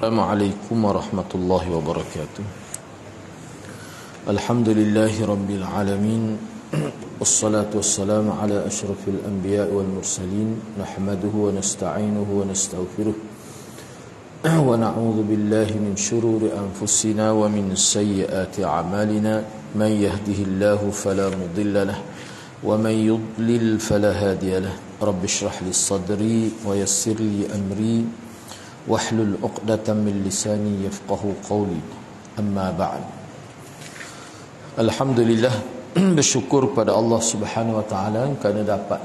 Assalamualaikum warahmatullahi wabarakatuh. Alhamdulillahi rabbil alamin. Wassalatu wassalamu ala asyrafil anbiya'i wal mursalin. Nahmaduhu wa nasta'inuhu wa nastaghfiruh. Wa na'udzu billahi min shururi anfusina wa min sayyiati a'malina. Man yahdihillahu fala mudilla lahu wa man yudlil fala hadiya lahu. Rabbi shrah li sadri wa yassir li amri wahlul 'uqdatam min lisani yafqahu qawli. Amma ba'd. Alhamdulillah, bersyukur pada Allah Subhanahu wa taala kerana dapat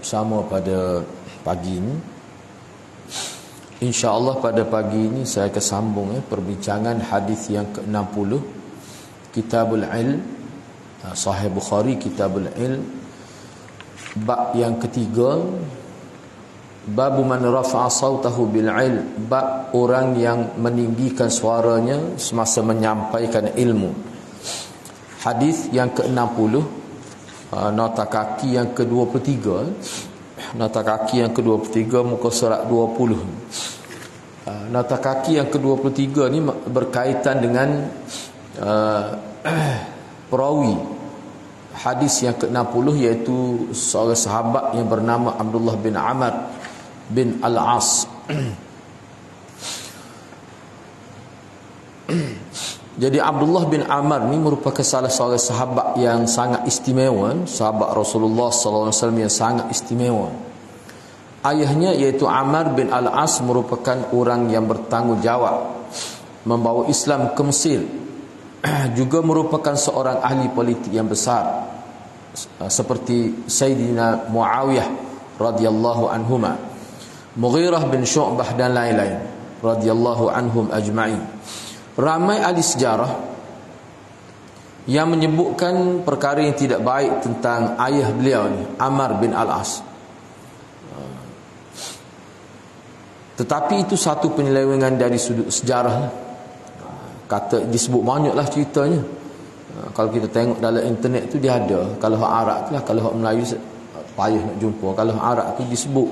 bersama pada pagi ini. Insya-Allah pada pagi ini saya akan sambung perbincangan hadis yang ke-60 Kitabul Ilm, Sahih Bukhari Kitabul Ilm, bab yang ketiga, bab man rafa'a sautahu bil ilm, bab orang yang meninggikan suaranya semasa menyampaikan ilmu. Hadis yang ke-60, nota kaki yang ke-23, nota kaki yang ke-23 muka surat 20. Nota kaki yang ke-23 ni berkaitan dengan perawi hadis yang ke-60, iaitu seorang sahabat yang bernama Abdullah bin Amr bin Al-As. Jadi Abdullah bin Amr ni merupakan salah seorang sahabat yang sangat istimewa, sahabat Rasulullah sallallahu alaihi wasallam yang sangat istimewa. Ayahnya iaitu Amr bin Al-As merupakan orang yang bertanggungjawab membawa Islam ke Mesir. Juga merupakan seorang ahli politik yang besar seperti Sayyidina Muawiyah radhiyallahu anhuma, Mughirah bin Syu'bah dan lain-lain radhiyallahu anhum ajma'in. Ramai ahli sejarah yang menyebutkan perkara yang tidak baik tentang ayah beliau ni, Amr bin Al-As. Tetapi itu satu penyelewengan dari sudut sejarah. Kata disebut banyaklah ceritanya. Kalau kita tengok dalam internet tu dia ada. Kalau hak Arab tu lah, kalau hak Melayu payah nak jumpa. Kalau hak Arab tu disebut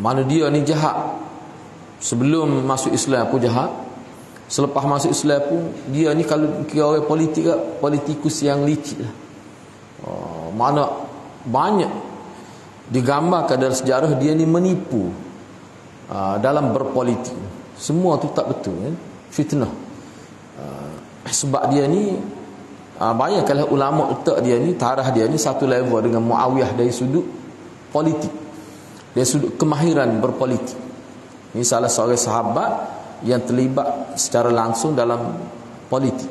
mana dia ni jahat. Sebelum masuk Islam pun jahat. Selepas masuk Islam pun dia ni kalau kira orang politik, politikus yang licik lah. Mana banyak digambarkan dalam sejarah dia ni menipu dalam berpolitik. Semua tu tak betul kan? Fitnah. Sebab dia ni bayangkanlah ulama letak dia ni, tarah dia ni satu level dengan Muawiyah dari sudut politik, dari sudut kemahiran berpolitik. Ini salah seorang sahabat yang terlibat secara langsung dalam politik.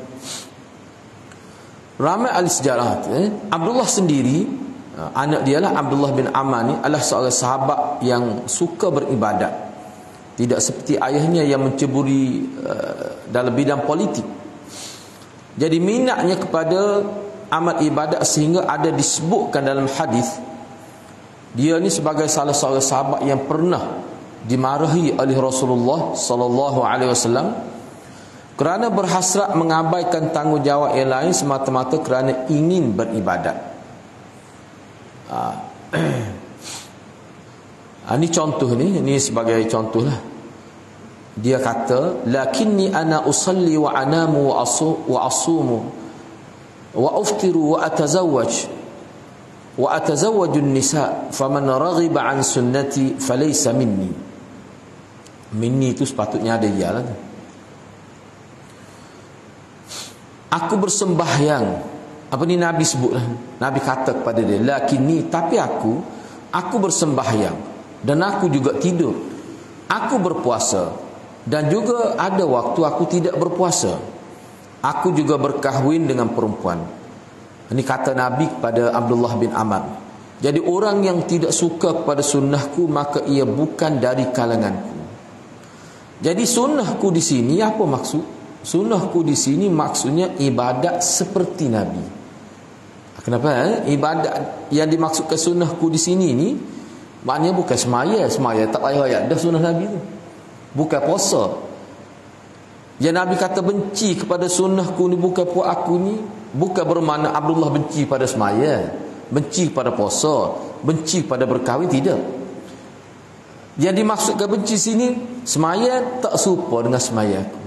Ramai ahli sejarah Abdullah sendiri, anak dia lah Abdullah bin Amr ni adalah seorang sahabat yang suka beribadat. Tidak seperti ayahnya yang menceburi dalam bidang politik. Jadi minatnya kepada amal ibadat sehingga ada disebutkan dalam hadis dia ni sebagai salah seorang sahabat yang pernah dimarahi oleh Rasulullah sallallahu alaihi wasallam kerana berhasrat mengabaikan tanggungjawab yang lain semata-mata kerana ingin beribadat. Ini contoh ni, ini sebagai contoh lah. Dia kata, lakinni ana usalli wa anamu wa asumu wa uftiru wa atazawwaju an-nisa faman raghiba an sunnati falaysa minni. Minni itu sepatutnya ada ialah. Aku bersembahyang. Apa ni Nabi sebutlah. Nabi kata kepada dia, lakinni, tapi aku bersembahyang. Dan aku juga tidur. Aku berpuasa. Dan juga ada waktu aku tidak berpuasa. Aku juga berkahwin dengan perempuan. Ini kata Nabi kepada Abdullah bin Amr. Jadi orang yang tidak suka kepada sunnahku, maka ia bukan dari kalanganku. Jadi sunnahku di sini apa maksud? Sunnahku di sini maksudnya ibadat seperti Nabi. Kenapa? Ibadat yang dimaksudkan sunnahku di sini ni maknanya bukan semaya tak payah ayat dah sunnah Nabi tu. Bukan puasa. Yang Nabi kata benci kepada sunnahku ni, bukan puak aku ni, bukan bermakna Abdullah benci pada semaya, benci pada puasa, benci pada berkahwin, tidak. Yang dimaksudkan benci sini, semaya tak serupa dengan semaya aku.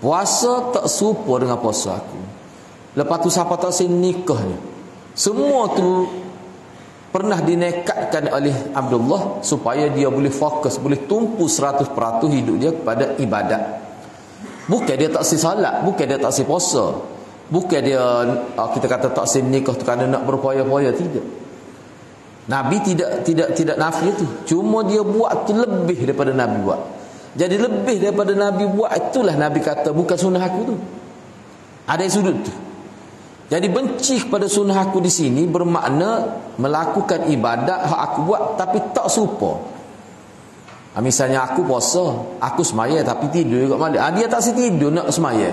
Puasa tak serupa dengan puasa aku. Lepas tu siapa tak nikah ni. Semua tu pernah dinekatkan oleh Abdullah supaya dia boleh fokus, boleh tumpu 100% hidup dia kepada ibadat. Bukan dia tak salat, bukan dia tak puasa, bukan dia kita kata tak nikah tu kerana nak berpoya-poya, tidak. Nabi tidak nafi itu. Cuma dia buat tu lebih daripada Nabi buat. Jadi lebih daripada Nabi buat, itulah Nabi kata bukan sunnah aku tu. Ada sudut tu. Jadi benci kepada sunnah aku di sini bermakna melakukan ibadat hak aku buat tapi tak serupa. Misalnya aku puasa, aku semaya tapi tidur juga malam. Dia tak tidur nak semaya.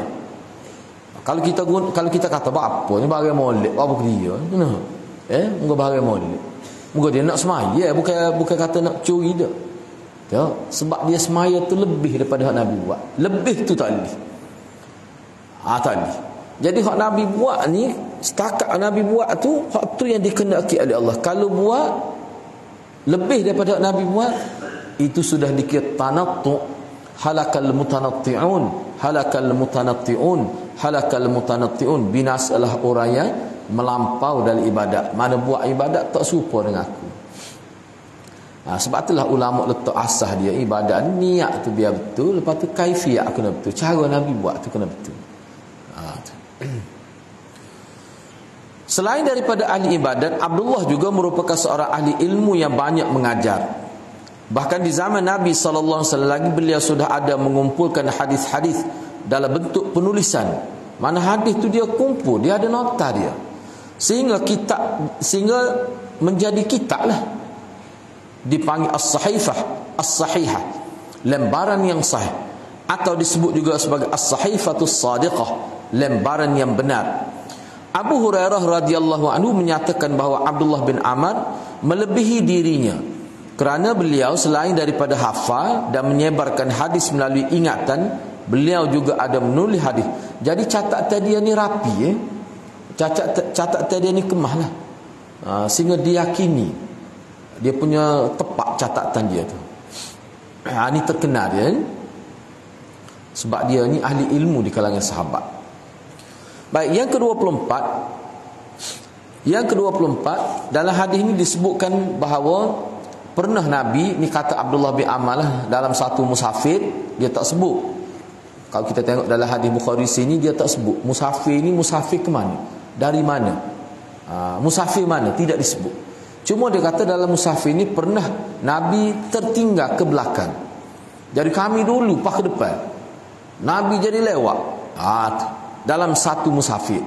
Kalau kita kata apa ni bahagian molek, apa dia? Kenapa? Muka bahagian molek. Muka dia nak semaya, bukan kata nak curi dah. Ya, sebab dia semaya tu lebih daripada hak Nabi buat. Lebih tu tak boleh. Tak boleh. Jadi hak Nabi buat ni, setakat Nabi buat tu, hak tu yang dikehendaki oleh Allah. Kalau buat lebih daripada hak Nabi buat, itu sudah dikira tanattu. Halakal mutanatti'un, halakal mutanatti'un, halakal mutanatti'un. Binasalah orang yang melampau dalam ibadat. Mana buat ibadat tak serupa dengan aku. Sebab itulah ulama letak asas dia ibadat ni, niat tu biar betul, lepas tu kaifiat kena betul, cara Nabi buat tu kena betul. Selain daripada ahli ibadat, Abdullah juga merupakan seorang ahli ilmu yang banyak mengajar. Bahkan di zaman Nabi sallallahu alaihi wasallam lagi beliau sudah ada mengumpulkan hadis-hadis dalam bentuk penulisan. Mana hadis tu dia kumpul, dia ada nota dia. Sehingga menjadi kitab lah. Dipanggil as-sahifah, lembaran yang sahih, atau disebut juga sebagai as-sahifatus sadiqah, lembaran yang benar. Abu Hurairah radhiyallahu anhu menyatakan bahawa Abdullah bin Amr melebihi dirinya kerana beliau selain daripada hafal dan menyebarkan hadis melalui ingatan, beliau juga ada menulis hadis. Jadi catatan dia ni rapi, catatan dia ni kemah lah, sehingga diyakini dia punya tepat catatan dia tu. Ini terkenal dia, sebab dia ni ahli ilmu di kalangan sahabat. Baik, yang ke-24 dalam hadis ini disebutkan bahawa pernah Nabi, ni kata Abdullah bin Amr lah, dalam satu musafir, dia tak sebut. Kalau kita tengok dalam hadis Bukhari sini, dia tak sebut musafir ni musafir ke mana, dari mana, musafir mana, tidak disebut. Cuma dia kata dalam musafir ni pernah Nabi tertinggal ke belakang. Jadi kami dulu pak ke depan, Nabi jadi lewat. Dalam satu musafir.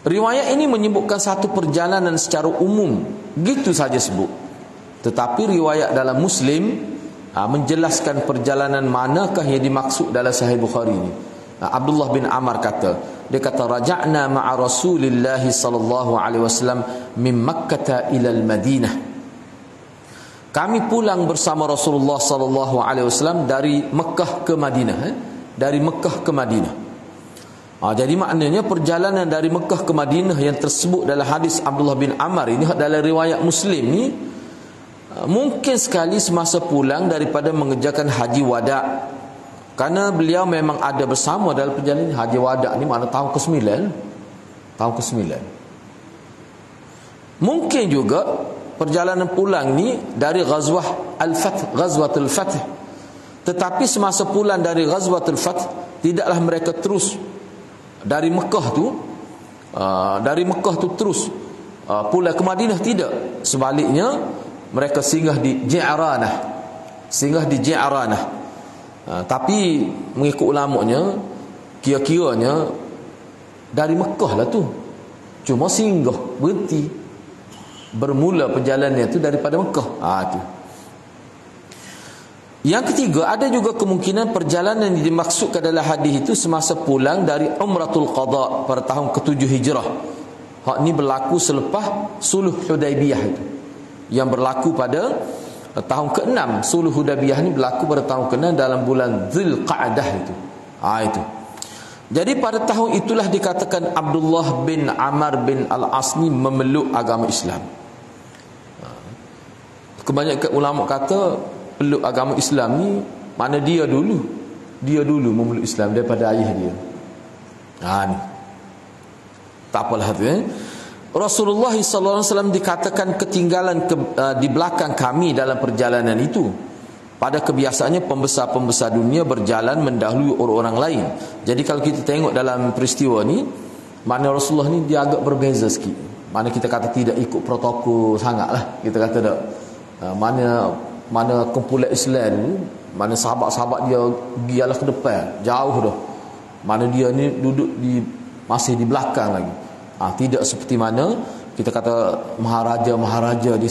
Riwayat ini menyebutkan satu perjalanan secara umum, gitu saja sebut. Tetapi riwayat dalam Muslim menjelaskan perjalanan manakah yang dimaksud dalam Sahih Bukhari ini. Abdullah bin Amr kata, dia kata raja'na ma'a Rasulillah sallallahu alaihi wasallam min Makkah ila al-Madinah. Kami pulang bersama Rasulullah sallallahu alaihi wasallam dari Mekah ke Madinah, dari Mekah ke Madinah. Jadi maknanya perjalanan dari Mekah ke Madinah yang tersebut dalam hadis Abdullah bin Amr ini dalam riwayat Muslim ni, mungkin sekali semasa pulang daripada mengerjakan haji wada'. Karena beliau memang ada bersama dalam perjalanan haji wada' ni, mana tahun ke-9. Tahun ke-9. Mungkin juga perjalanan pulang ni dari Ghazwah Al-Fath, Ghazwatul Fath. Tetapi semasa pulang dari Ghazwatul Fath, tidaklah mereka terus dari Mekah tu terus pulang ke Madinah, tidak. Sebaliknya mereka singgah di Ji'ranah. Tapi mengikut ulamanya, kira-kiranya dari Mekah lah tu, cuma singgah, berhenti, bermula perjalanan itu daripada Mekah. Tu. Yang ketiga, ada juga kemungkinan perjalanan yang dimaksudkan dalam hadis itu semasa pulang dari Umratul Qada pada tahun ke-7 Hijrah. Hak ni berlaku selepas Suluh Hudaibiyah itu, yang berlaku pada tahun ke-6. Suluh Hudaibiyah ni berlaku pada tahun ke-6 dalam bulan Zulqa'dah itu. Itu. Jadi pada tahun itulah dikatakan Abdullah bin Amr bin Al-As ni memeluk agama Islam. Kebanyakan ulama kata peluk agama Islam ni mana dia dulu memeluk Islam daripada ayah dia. Ni. Tak apalah tu Rasulullah SAW dikatakan ketinggalan di belakang kami dalam perjalanan itu. Pada kebiasaannya pembesar-pembesar dunia berjalan mendahului orang-orang lain. Jadi kalau kita tengok dalam peristiwa ni, mana Rasulullah ni dia agak berbeza sikit. Mana kita kata tidak ikut protokol sangatlah. Kita kata tak. Mana kumpulan Islam ni, mana sahabat-sahabat dia gialah ke depan, jauh dah. Mana dia ni duduk masih di belakang lagi. Tidak seperti mana kita kata maharaja di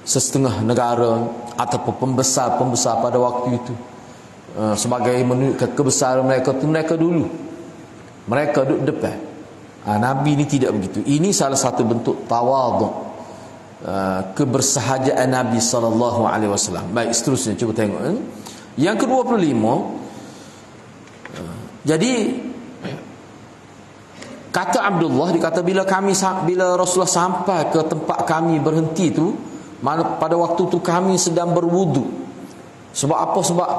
setengah negara ataupun pembesar pada waktu itu, sebagai menunjukkan kebesaran mereka tu, mereka duduk depan. Nabi ni tidak begitu. Ini salah satu bentuk tawaduk, kebersahajaan Nabi SAW. Baik, seterusnya cuba tengok. Yang ke-25, jadi kata Abdullah, dikata bila Rasulullah sampai ke tempat kami berhenti tu, pada waktu tu kami sedang berwudu. Sebab apa? Sebab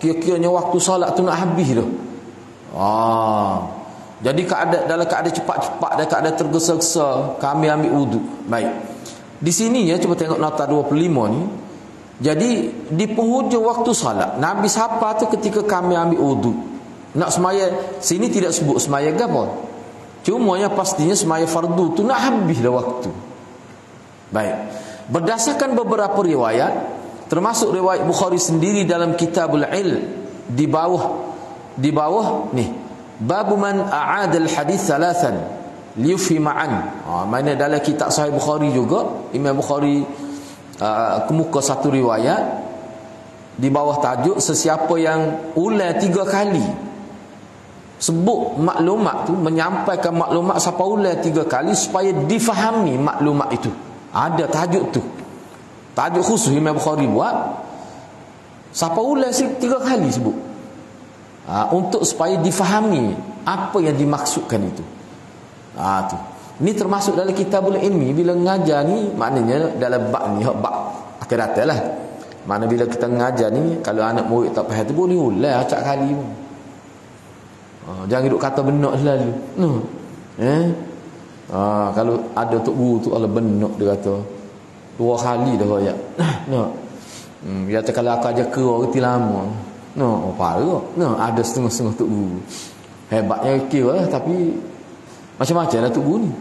kira-kiranya waktu solat tu nak habis dah. Jadi dalam keadaan cepat-cepat dan keadaan tergesa-gesa kami ambil wudu. Baik. Di sini ya, cuba tengok nota 25 ni. Jadi di penghujung waktu solat, Nabi sapa tu ketika kami ambil wudu. Nak semaya, sini tidak sebut semaya gapo. Cuma yang pastinya semaya fardu tu nak habis dah waktu. Baik. Berdasarkan beberapa riwayat, termasuk riwayat Bukhari sendiri dalam Kitabul Ilm, di bawah nih, bab man a'ada al-hadits thalathan liyufhima an. Mana dalam kitab Sahih Bukhari juga, Imam Bukhari kemuka satu riwayat di bawah tajuk sesiapa yang ulang 3 kali sebut maklumat tu, menyampaikan maklumat siapa ulang 3 kali supaya difahami maklumat itu. Ada tajuk tu, tajuk khusus Imam Bukhari buat, siapa ulang 3 kali sebut, untuk supaya difahami apa yang dimaksudkan itu. Tu. Ini termasuk dalam kitabul ilmi. Bila mengajar ni, maknanya dalam bab ni, bab akhirat lah. Mana bila kita mengajar ni, kalau anak murid tak faham tu boleh ulang acak kali pun. Jangan duduk kata benak selalu. Kalau ada tok guru tu ala benak, dia kata 2 kali dah royak. Dia kata kalau aku ajar kira reti lama. Parah. Ada setengah-setengah tok guru. Hebatnya kira lah, tapi macam-macam lah tok guru ni.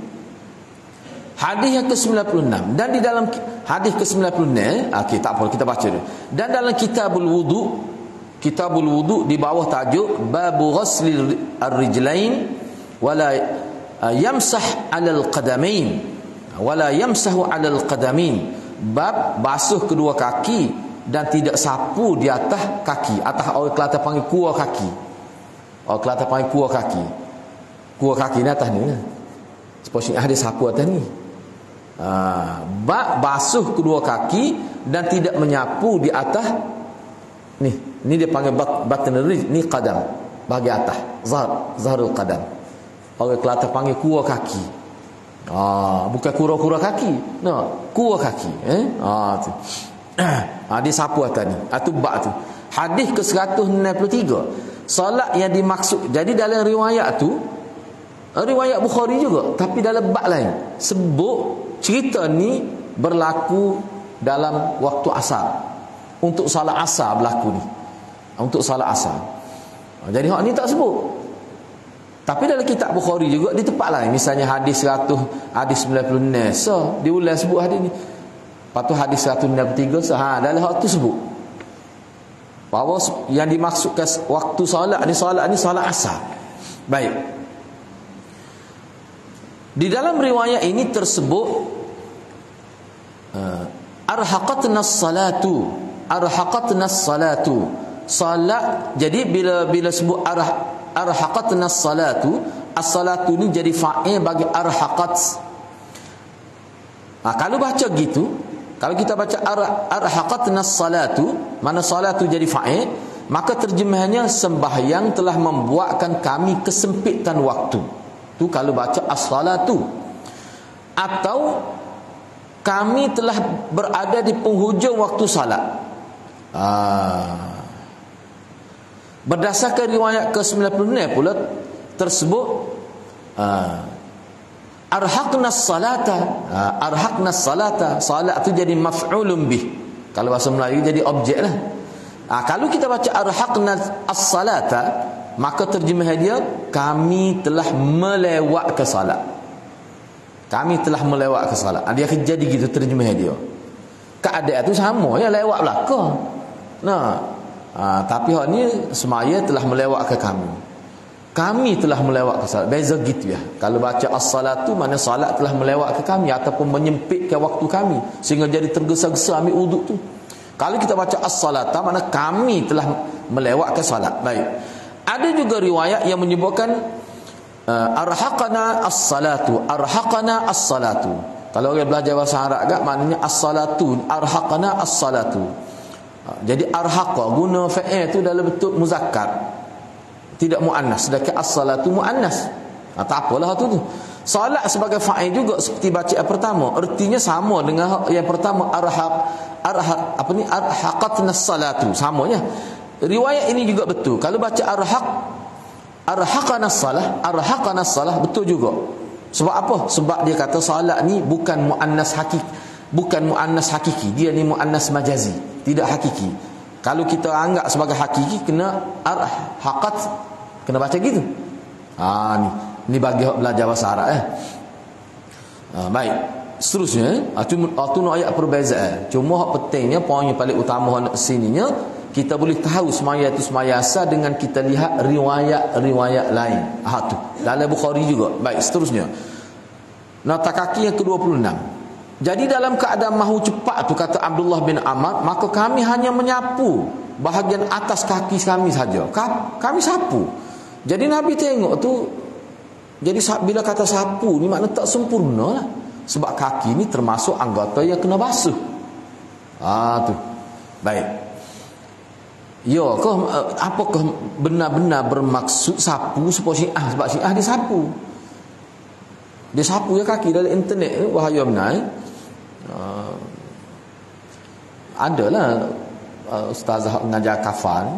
Hadis yang ke-96, dan di dalam hadis ke-96, tak apa kita baca dulu. Dan dalam Kitabul Wudu di bawah tajuk babu ghaslil ar-rijlain wala yamsah 'alal qadamain wala yamsahu 'alal qadamin, bab basuh kedua kaki dan tidak sapu di atas kaki. Atas orang Kelantan panggil kuah kaki. Orang Kelantan panggil kuah kaki. Kuah kaki ni atas ni. Seperti ada sapu atas ni. Bab basuh kedua kaki dan tidak menyapu di atas ni. Ni dia panggil batn rijl, ni qadam, bagi atas, zahrul qadam. Orang Kelantan panggil kuah kaki. Bukan kura-kura kaki. Kuah kaki. Tu. Dia sapu atas ni. Tu bab tu. Hadis ke-163. Solat yang dimaksud. Jadi dalam riwayat tu, riwayat Bukhari juga, tapi dalam bab lain sebut cerita ni berlaku dalam waktu asar. Untuk salat asar berlaku ni. Untuk salat asar. Jadi hak ni tak sebut. Tapi dalam kitab Bukhari juga di tempat lain, misalnya hadis 100, hadis 96, diulang sebut hadis ni. Lepas tu hadis 163, dalam hak tu sebut bahawa yang dimaksudkan waktu solat ni solat asar. Baik. Di dalam riwayat ini tersebut arhaqatnas salatu. Salat, jadi bila sebut arhaqatnas salatu, as-salatu ni jadi fa'il bagi arhaqat. Kalau baca gitu, kalau kita baca arhaqatnas salatu, mana salatu jadi fa'il, maka terjemahannya sembahyang telah membuatkan kami kesempitan waktu. Tu kalau baca as-salatu. Atau kami telah berada di penghujung waktu salat. Berdasarkan riwayat ke-96 pula tersebut, arhaqnas salata. Arhaqnas salata, salat tu jadi maf'ulun bih. Kalau bahasa Melayu jadi objek lah. Kalau kita baca arhaqnas as-salata, maka terjemah dia kami telah melewat ke salat. Kami telah melewat ke salat. Dia akan jadi gitu terjemah dia. Keadaan tu sama ya, lewat belakang. Tapi hak ni semaya telah melewat ke kami. Kami telah melewat ke salat. Beza gitu ya. Kalau baca as-salatu, mana salat telah melewat ke kami ataupun menyempitkan waktu kami sehingga jadi tergesa-gesa ambil wuduk tu. Kalau kita baca as-salata, mana kami telah melewat ke salat. Baik. Ada juga riwayat yang menyebutkan arhaqana as-salatu, arhaqana as-salatu. Kalau orang belajar bahasa Arab agak, maknanya as-salatu, arhaqana as-salatu. Jadi arhaqa guna fa'il tu dalam bentuk muzakkar, tidak muannas, sedangkan as-salatu muannas. Tak apalah tu. Salat sebagai fa'il juga seperti bacaan pertama, ertinya sama dengan yang pertama, arhaqatnas salatu, samanya. Riwayat ini juga betul. Kalau baca arhaqanas salah betul juga. Sebab apa? Sebab dia kata salat ni bukan muannas hakiki, dia ni muannas majazi, tidak hakiki. Kalau kita anggap sebagai hakiki, kena arhaqat, kena baca gitu. Ni bagi belajar bahasa Arab baik. Seterusnya, tu ayat perbezaan. Cuma hak pentingnya, poin yang paling utama nak sininya, kita boleh tahu semaya itu semaya asal dengan kita lihat riwayat lain. Tu dalam Bukhari juga. Baik, seterusnya. Nota kaki yang ke-26. Jadi dalam keadaan mahu cepat tu, kata Abdullah bin Amr, maka kami hanya menyapu bahagian atas kaki kami saja. Kami sapu. Jadi Nabi tengok tu, jadi bila kata sapu ni makna tak sempurna lah. Sebab kaki ni termasuk anggota yang kena basuh. Tu. Baik. Ya ke apakah benar-benar bermaksud sapu supaya Syiah? Sebab Syiah dia sapu. Dia sapu ya kaki dalam internet ni, bahaya benar. Adalah ustazah mengajar kafan.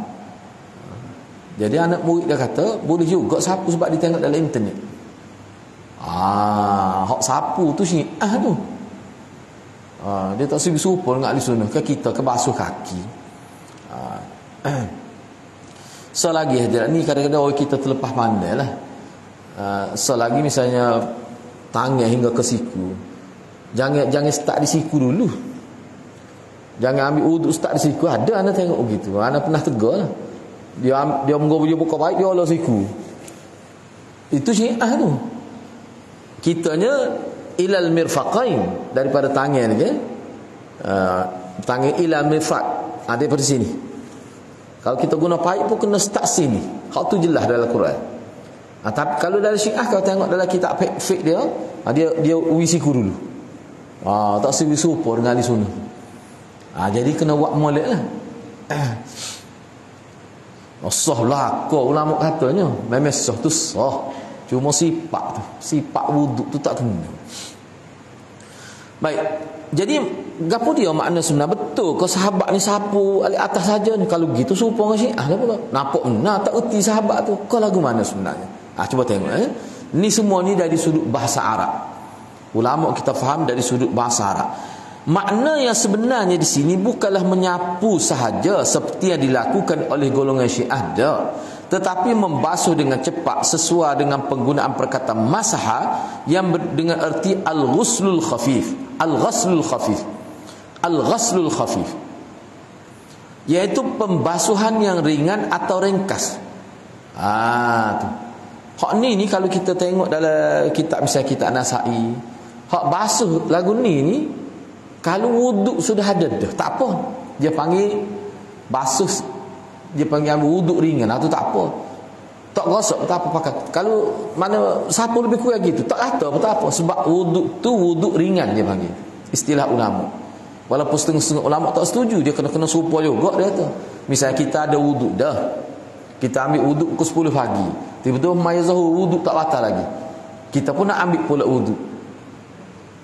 Jadi anak murid dia kata boleh juga sapu sebab dia tengok dalam internet. Hak sapu tu Syiah tu. Dia tak serupa dengan ahli sunnah. Kita ke basuh kaki. Selagi ni kadang-kadang orang kita terlepas pandai lah. Selagi misalnya tangan hingga ke siku, jangan start di siku dulu. Jangan ambil wuduk start di siku. Ada anak tengok begitu. Anak pernah tegur lah. Dia buka baik, dia olah siku. Itu Syiah tu. Kitanya ilal mirfaqain, daripada tangan ke tangan ilal mirfaq, daripada sini. Kalau kita guna paip pun kena start sini. Hak tu jelas dalam Quran. Tapi kalau dalam Syiah, kalau tengok dalam kitab fiqh dia, dia uwi siku dulu. Tak serupa dengan ahli sunnah. Jadi kena buat molek lah. Sah lah kau ulama katanya. Memang sah tu sah. Cuma sifat wuduk tu tak kena. Baik. Jadi gapo dia makna sunnah betul ke sahabat ni sapu alik atas saja ni? Kalau gitu serupa dengan Syiah lah pula. Nampak benar tak erti sahabat tu. Kau lagu mana sebenarnya? Cuba tengok Ni semua ni dari sudut bahasa Arab. Ulama kita faham dari sudut bahasa Arab. Makna yang sebenarnya di sini bukanlah menyapu sahaja seperti yang dilakukan oleh golongan Syiah dah, tetapi membasuh dengan cepat sesuai dengan penggunaan perkataan masaha yang dengan erti al-ghuslul khafif. Al-ghuslul khafif. Al-ghuslul khafif, iaitu pembasuhan yang ringan atau ringkas. Tu. Hak ni kalau kita tengok dalam kitab, misalnya kitab Nasai, hak basuh lagu ni kalau wuduk sudah ada dah, tak apa. Dia panggil basuh, dia panggil ambil wuduk ringan. Itu tak apa. Tak gosok, tak apa pakai. Kalau mana sapu lebih kurang gitu, tak kata apa, tak apa. Sebab wuduk tu wuduk ringan dia panggil. Istilah ulama. Walaupun setengah-setengah ulama tak setuju, dia kena serupa juga dia kata. Misalnya kita ada wuduk dah. Kita ambil wuduk pukul 10 pagi. Tiba-tiba maya zuhur wuduk tak batal lagi. Kita pun nak ambil pula wuduk.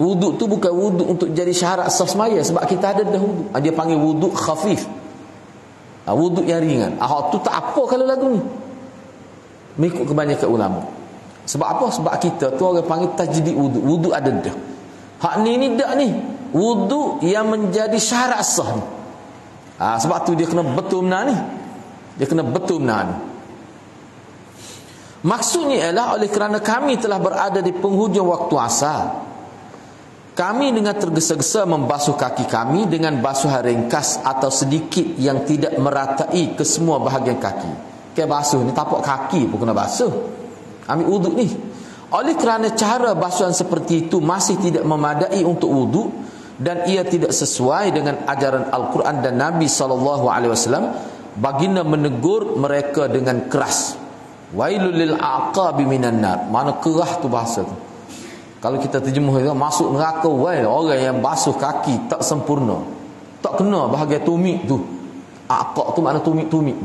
Wuduk tu bukan wuduk untuk jadi syarat sah semaya, sebab kita ada dah wuduk. Dia panggil wuduk khafif. Wuduk yang ringan. Tu tak apa kalau lagu ni. Mengikut kebanyakan ulama. Sebab apa? Sebab kita tu orang panggil tajdid wuduk. Wuduk ada dah. Hak ni dak ni. Wuduk yang menjadi syarat sah ni. Sebab tu dia kena betul benar ni. Dia kena betul benar ni. Maksudnya ialah oleh kerana kami telah berada di penghujung waktu asar, kami dengan tergesa-gesa membasuh kaki kami dengan basuhan ringkas atau sedikit yang tidak meratai ke semua bahagian kaki. Basuh ni tapak kaki pun kena basuh. Ambil wuduk ni. Oleh kerana cara basuhan seperti itu masih tidak memadai untuk wuduk dan ia tidak sesuai dengan ajaran Al-Quran dan Nabi SAW, baginda menegur mereka dengan keras. Wailul lil aqabi minan nar. Mana kerah tu bahasa tu. Kalau kita terjemuh itu, masuk neraka wail orang yang basuh kaki tak sempurna. Tak kena bahagian tumit tu. Aqab tu makna tumit-tumit.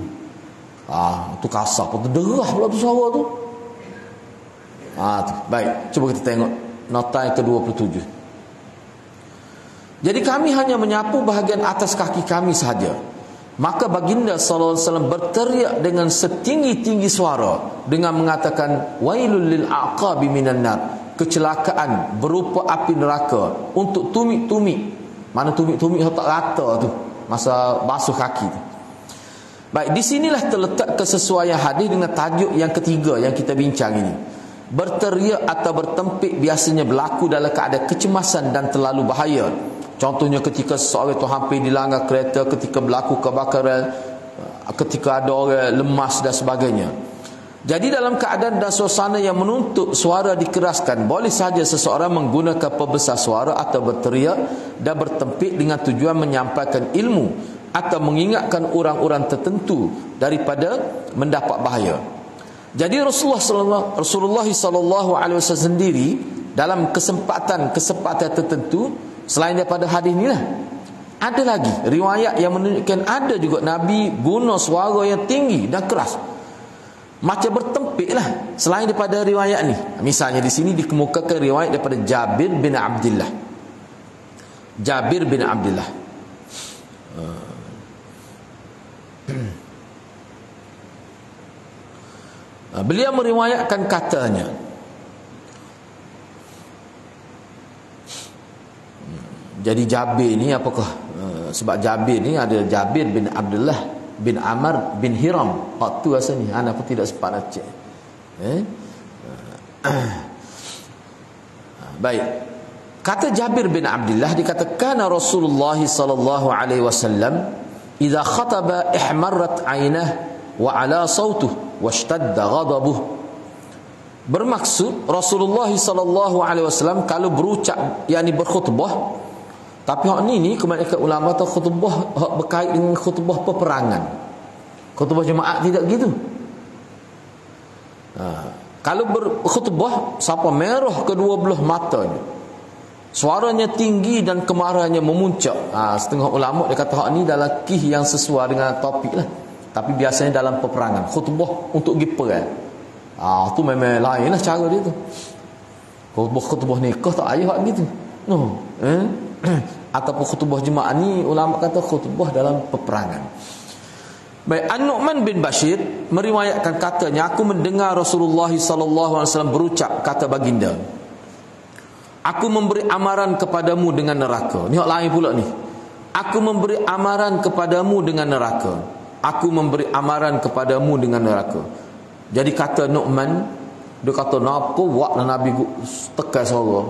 Tu kasar pun derah pula tu suara tu. Tu. Baik, cuba kita tengok nota yang ke-27. Jadi kami hanya menyapu bahagian atas kaki kami sahaja. Maka baginda sallallahu alaihi wasallam berteriak dengan setinggi-tinggi suara dengan mengatakan wailul lil aqabi minan nar. Kecelakaan berupa api neraka untuk tumit-tumit. Mana tumit-tumit tak rata tu masa basuh kaki tu. Baik, di sinilah terletak kesesuaian hadis dengan tajuk yang ketiga yang kita bincang ini. Berteriak atau bertempik biasanya berlaku dalam keadaan kecemasan dan terlalu bahaya. Contohnya ketika seseorang itu hampir dilanggar kereta, ketika berlaku kebakaran, ketika ada orang lemas dan sebagainya. Jadi dalam keadaan dan suasana yang menuntut suara dikeraskan, boleh saja seseorang menggunakan pembesar suara atau berteriak dan bertempik dengan tujuan menyampaikan ilmu atau mengingatkan orang-orang tertentu daripada mendapat bahaya. Jadi Rasulullah sallallahu alaihi wasallam sendiri dalam kesempatan tertentu, selain daripada hadis ni lah, ada lagi riwayat yang menunjukkan ada juga Nabi guna suara yang tinggi dan keras, macam bertempik lah. Selain daripada riwayat ni, misalnya di sini dikemukakan riwayat daripada Jabir bin Abdullah. Jabir bin Abdullah beliau meriwayatkan katanya, jadi Jabir ni apakah? Sebab Jabir ni ada Jabir bin Abdullah bin Amr bin Hiram. Tu rasa ni ana pun tidak sempat nak cek. Baik. Kata Jabir bin Abdullah, dikatakan Rasulullah sallallahu alaihi wasallam idza khataba ihmarrat 'ainah wa 'ala sautuhu washtadda ghadabuh. Bermaksud Rasulullah sallallahu alaihi wasallam kalau berucap, yakni berkhutbah. Tapi hak ni kebanyakan ulama tahu khutbah hak berkait dengan khutbah peperangan. Khutbah jemaah tidak gitu. Kalau berkhutbah siapa merah kedua belah matanya, suaranya tinggi dan kemarahannya memuncak. Setengah ulama dia kata hak ni dalam kih yang sesuai dengan topik lah. Tapi biasanya dalam peperangan, khutbah untuk pergi perang. Tu memang lain lah cara dia tu. Khutbah nikah tak ayah hak gitu. No. Ataupun khutbah jemaah ni ulama kata khutbah dalam peperangan. Baik, An-Nu'man bin Bashir meriwayatkan katanya, aku mendengar Rasulullah sallallahu alaihi wasallam berucap, kata baginda, aku memberi amaran kepadamu dengan neraka. Ni hak lain pula ni. Aku memberi amaran kepadamu dengan neraka. Aku memberi amaran kepadamu dengan neraka. Jadi kata Nu'man, dia kata napa buat Nabi tekan suara.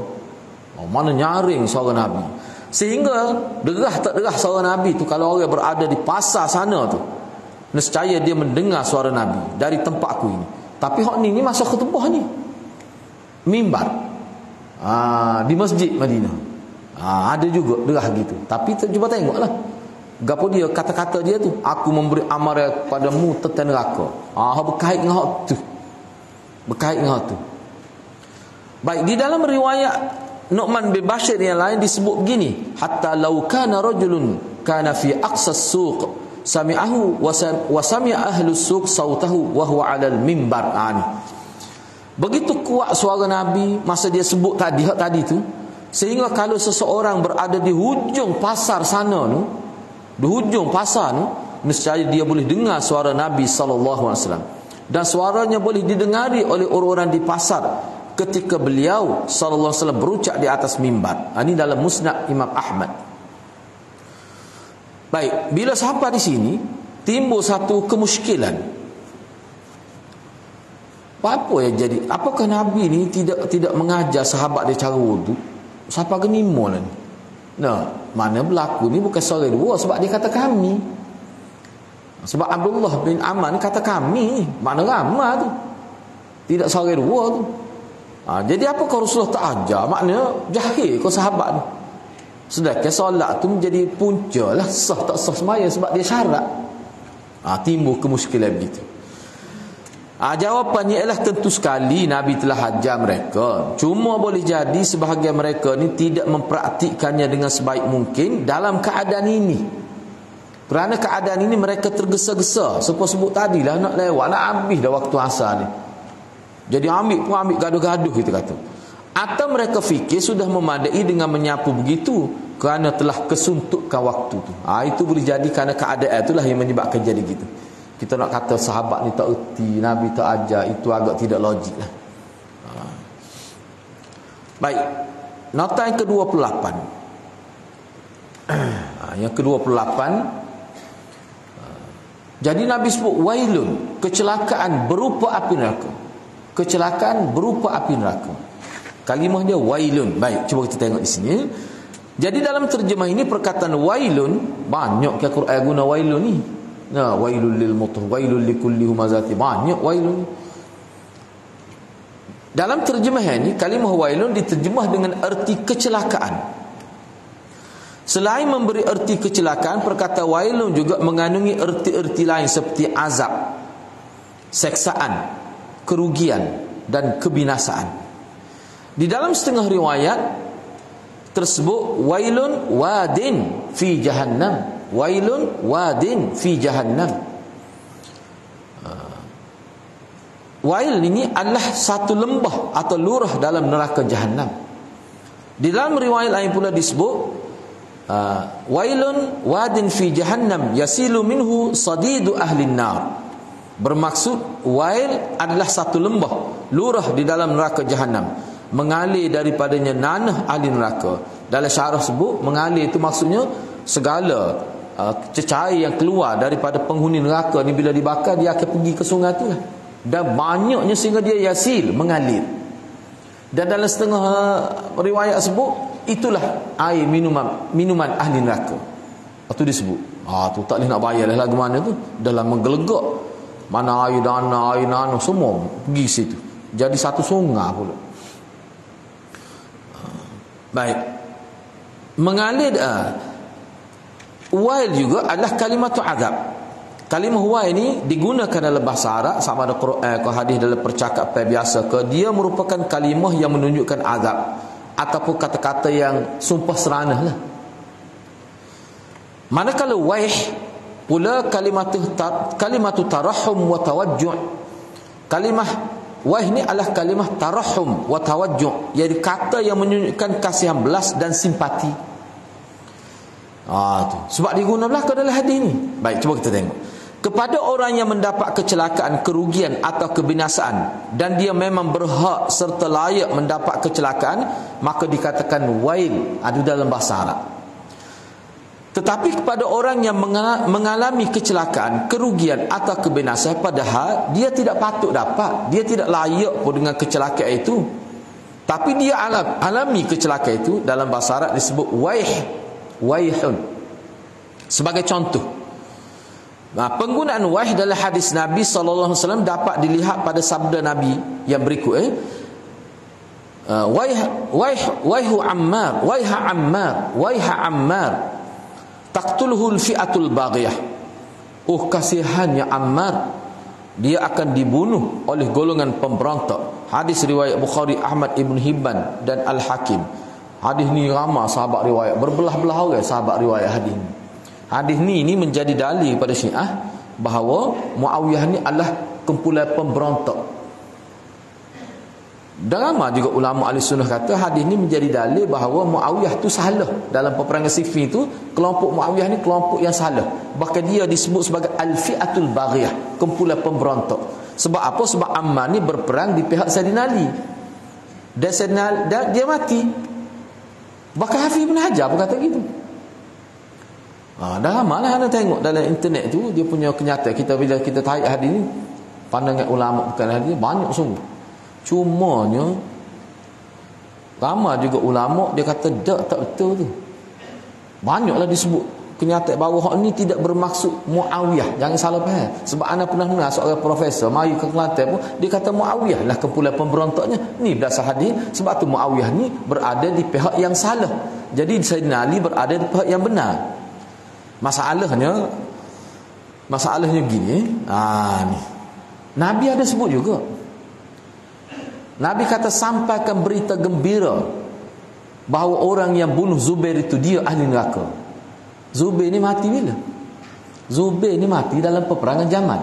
Mana nyaring suara Nabi. Sehingga derah tak derah suara Nabi tu, kalau orang berada di pasar sana tu, nescaya dia mendengar suara Nabi dari tempatku ini. Tapi hak ni masa khutbah ni, mimbar di masjid Madinah, ada juga derah gitu. Tapi cuba tengoklah gapo dia kata-kata dia tu, aku memberi amaran kepadamu tentang neraka. Berkait dengan hak tu. Berkait dengan hak tu. Baik, di dalam riwayat Nu'man bin Bashir yang lain disebut begini, hatta law kana rajulun kana fi aqsa as-suq sami'ahu wa sami'a ahlu as-suq sautahu wa huwa 'ala al-mimbar. Begitu kuat suara Nabi masa dia sebut tadi tu, Sehingga kalau seseorang berada di hujung pasar sana tu, di hujung pasar tu, nescaya dia boleh dengar suara Nabi SAW. Dan suaranya boleh didengari oleh orang-orang di pasar ketika beliau SAW berucap di atas mimbar. Ini dalam Musnad Imam Ahmad. Baik, bila sampai di sini timbul satu kemusykilan. Apa yang jadi? Apakah Nabi ni tidak mengajar sahabat dia cara wudu? Siapa genimo lah ni? Nah, mana berlaku ni bukan seorang dua, sebab dia kata kami. Sebab Abdullah bin Amr ni kata kami, mana ramai tu. Tidak seorang dua tu. Jadi apakah Rasulullah tak ajar? Maknanya jahil kau sahabat ni. Sedangkan solat tu menjadi punca lah, sah tak sah semaya sebab dia syarat. Timbul kemusykilan begitu. Jawapannya ialah tentu sekali Nabi telah ajar mereka. Cuma boleh jadi sebahagian mereka ni tidak mempraktikkannya dengan sebaik mungkin dalam keadaan ini. Kerana keadaan ini mereka tergesa-gesa. Sebut tadilah nak lewat, nak habis dah waktu asar ni. Jadi ambil gaduh-gaduh kita kata. Atau mereka fikir sudah memadai dengan menyapu begitu kerana telah kesuntukkan waktu tu. Itu boleh jadi kerana keadaan itulah yang menyebabkan jadi gitu. Kita nak kata sahabat ni tak erti, Nabi tak ajar, itu agak tidak logik lah. Baik, nota yang ke-28. Yang ke-28, jadi Nabi sebut wailun, kecelakaan berupa api neraka. Kecelakaan berupa api neraka. Kalimah dia wailun. Baik, cuba kita tengok di sini. Jadi dalam terjemah ini perkataan wailun, banyak ke Quran guna wailun ni. Wailul lil mutah, wailul likulli humazati, banyak wailun. Dalam terjemahan ini kalimah wailun diterjemah dengan erti kecelakaan. Selain memberi erti kecelakaan, perkataan wailun juga mengandungi erti-erti lain seperti azab, seksaan, kerugian dan kebinasaan. Di dalam setengah riwayat tersebut wailun wadin fi jahannam. Wailun wadin fi jahannam. Wail ini adalah satu lembah atau lurah dalam neraka jahannam. Di dalam riwayat lain pula disebut wailun wadin fi jahannam yasilu minhu sadidu ahli nar. Bermaksud wail adalah satu lembah, lurah di dalam neraka jahannam, mengalir daripadanya nanah ahli neraka. Dalam syarah sebut mengalir itu maksudnya segala cecair yang keluar daripada penghuni neraka ni bila dibakar dia akan pergi ke sungai tu lah. Dan banyaknya sehingga dia yasil, mengalir. Dan dalam setengah riwayat sebut itulah air minuman ahli neraka. Itu disebut. Tu tak boleh nak bayar lah lagu mana tu. Dalam menggelegak, mana air dana, air nano semua pergi situ. Jadi satu sungai pula. Baik. Mengalir wail juga adalah kalimat azab. Kalimah wail ni digunakan dalam bahasa Arab sama ada Quran ke hadis dalam percakapan biasa ke, dia merupakan kalimah yang menunjukkan azab ataupun kata-kata yang sumpah seranah lah. Manakala waih pula kalimatu tarahum wa tawajju'. Kalimah waih ni adalah kalimah tarahum wa tawajju', iaitu kata yang menunjukkan kasihan belas dan simpati. Tu. Sebab digunakan belaka dalam hadis ni. Baik, cuba kita tengok. Kepada orang yang mendapat kecelakaan, kerugian atau kebinasaan dan dia memang berhak serta layak mendapat kecelakaan, maka dikatakan wail, ada dalam bahasa Arab. Tetapi kepada orang yang mengalami kecelakaan, kerugian atau kebinasaan padahal dia tidak patut dapat, dia tidak layak pun dengan kecelakaan itu, tapi dia alami kecelakaan itu, dalam bahasa Arab disebut waihun. Sebagai contoh, penggunaan waih dalam hadis Nabi SAW dapat dilihat pada sabda Nabi yang berikut. Waihu Ammar, waiha Ammar, taqtuluhul fi'atul baghiyah. Kasihannya Ammar, dia akan dibunuh oleh golongan pemberontak. Hadis riwayat Bukhari, Ahmad Ibn Hibban dan Al-Hakim. Hadis ni ramai sahabat riwayat, berbelah-belah orang sahabat riwayat hadis ni. Hadis ni menjadi dalil pada Syiah bahawa Muawiyah ni adalah kumpulan pemberontak. Dan ramai juga ulama ahli sunnah kata hadis ni menjadi dalil bahawa Muawiyah tu salah dalam peperangan Siffin tu. Kelompok Muawiyah ni kelompok yang salah, bahkan dia disebut sebagai al-fi'atul baghiyah, kumpulan pemberontak. Sebab apa? Sebab Ammar ni berperang di pihak Sayyidina Ali, dan Sayyidina Ali, dia mati. Bahkan Hafiz Ibn Hajar pun kata gitu. Dah lama lah anda tengok dalam internet tu dia punya kenyataan. Kita bila kita tarik hadis ni, pandangan ulama bukan hadis banyak sungguh. Cumanya ramai juga ulama dia kata tak betul tu. Banyaklah disebut kenyataan bahawa hak ni tidak bermaksud Muawiyah. Jangan salah faham. Sebab anda pernah dengar seorang profesor mari ke Kelantan pun dia kata Muawiyah lah kumpulan pemberontaknya. Ni berdasar hadis. Sebab tu Muawiyah ni berada di pihak yang salah. Jadi Sayyidina Ali berada di pihak yang benar. Masalahnya gini, ni. Nabi ada sebut juga. Nabi kata sampaikan berita gembira bahawa orang yang bunuh Zubair itu dia ahli neraka. Zubair ni mati bila? Zubair ni mati dalam peperangan Jamal.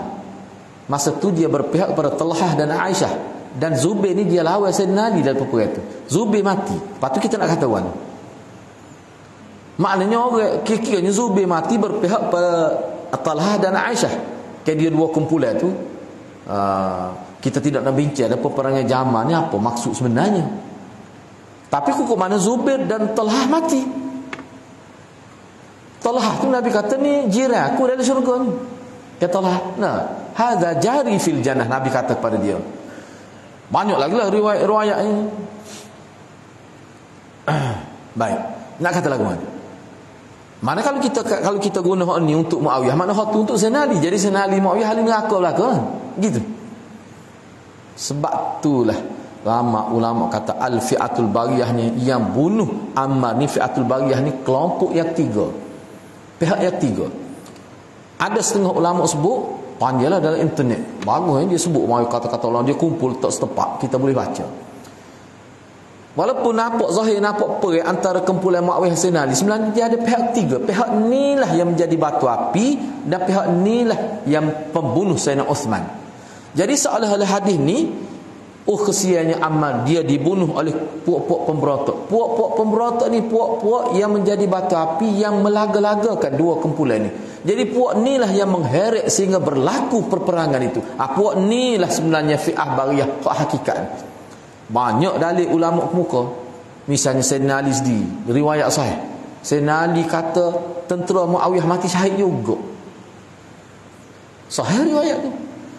Masa tu dia berpihak kepada Talhah dan Aisyah, dan Zubair ni dia lawan Sayyidina Ali dalam peperangan itu. Zubair mati. Lepas tu kita nak kata wan. Maknanya orang kira-kiranya Zubair mati berpihak pada Talhah dan Aisyah. Kan dia dua kumpulan tu. Kita tidak nak bincang ada peperangan Jamal ni apa maksud sebenarnya. Tapi hukum mana Zubair dan Talhah mati. Talhah tu Nabi kata ni jiran aku dalam syurga ni. Kata Talhah, nah, hadza jari fil jannah, Nabi kata kepada dia. Banyak lagi lah riwayat ini. Baik, nak kata lagu mana? Mana kalau kita guna hak ni untuk Muawiyah, mana hak tu untuk Sayyidina Ali. Jadi Sayyidina Ali Muawiyah ahli neraka belaka. Gitu. Sebab itulah ulama kata al-fi'atul baghiyah ni yang bunuh Ammar ni, fi'atul baghiyah ni kelompok yang tiga. Pihak yang tiga. Ada setengah ulama sebut, panjanglah dalam internet. Bagus dia sebut kata-kata orang dia kumpul tak setepak, kita boleh baca. Walaupun nampak zahir, nampak perih antara kumpulan Muawiyah Sayyidina Ali, sebenarnya dia ada pihak tiga. Pihak inilah yang menjadi batu api, dan pihak inilah yang pembunuh Sayyidina Uthman. Jadi seolah-olah hadis ni, kesiannya Ammar dia dibunuh oleh puak-puak pemberontak. Puak-puak pemberontak ni puak-puak yang menjadi batu api yang melaga-lagakan dua kumpulan ni. Jadi puak ni lah yang mengheret sehingga berlaku perperangan itu. Puak ni lah sebenarnya fi'ah bariyah hakikat. Banyak dalil ulama kemuka. Misalnya Sayyidina Ali sendiri, riwayat sahih. Sayyidina Ali kata tentera Muawiyah mati syahid juga. Sahih riwayat tu.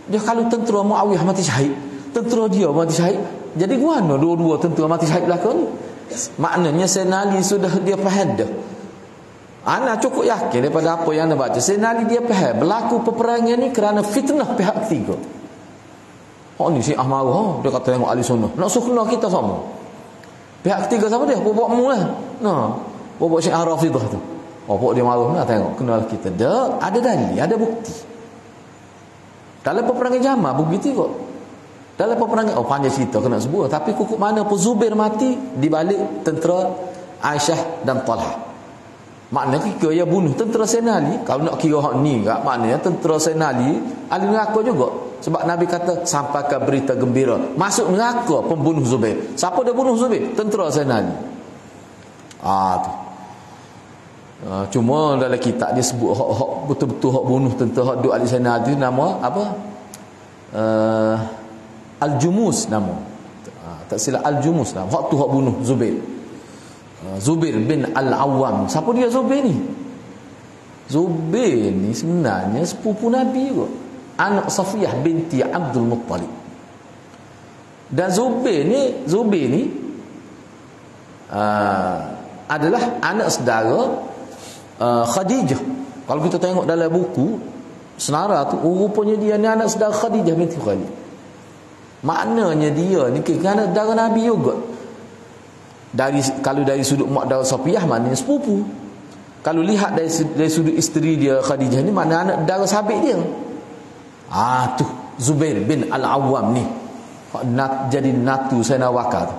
Dia kalau tentera Muawiyah mati syahid, tentera dia mati syahid, jadi guana dua-dua tentera mati syahid belakang ni. Maknanya Sayyidina Ali sudah dia faham dah. Ana cukup yakin daripada apa yang anda baca, Sayyidina Ali dia faham berlaku peperangan ni kerana fitnah pihak ketiga. Ni si Ahmad dia kata tengok ahli sunnah nak suruh kita sama. Pihak ketiga siapa dia? Bobok mu lah. Bobok Syiah Rafidah tu. Bobok dia marah nak tengok kenal kita. Dah ada dalil, ada bukti. Dalam peperangan Jamal begitu kok. Dalam peperangan panjang cerita kena sebut, tapi kukuk mana pun Zubair mati di balik tentera Aisyah dan Talhah. Maknanya kira bunuh tentera Sayyidina Ali. Kalau nak kira hak ni tak, maknanya tentera Sayyidina Ali ahli neraka juga. Sebab Nabi kata sampaikan berita gembira, masuk neraka pembunuh Zubair. Siapa dia bunuh Zubair? Tentera Sayyidina Ali. Tu. Cuma dalam kitab dia sebut hak betul-betul hak bunuh tentera hak duk Ali Sayyidina Ali nama apa? Al-Jumus nama. Tak silap Al-Jumus nama. Hak tu hak bunuh Zubair. Zubair bin Al-Awwam. Siapa dia Zubair ni? Zubair ni sebenarnya sepupu Nabi juga. Anak Safiyah binti Abdul Muttalib. Dan Zubair ni adalah anak saudara Khadijah. Kalau kita tengok dalam buku senara tu, rupanya dia ni anak saudara Khadijah binti Khuwailid. Maknanya dia ni kira anak saudara Nabi juga. Kalau dari sudut mak Daud Safiyah maknanya sepupu. Kalau lihat dari sudut isteri dia Khadijah ni, mana anak saudara sahabat dia. Tu Zubair bin Al-Awwam ni jadi natu Sayyidina Wakar.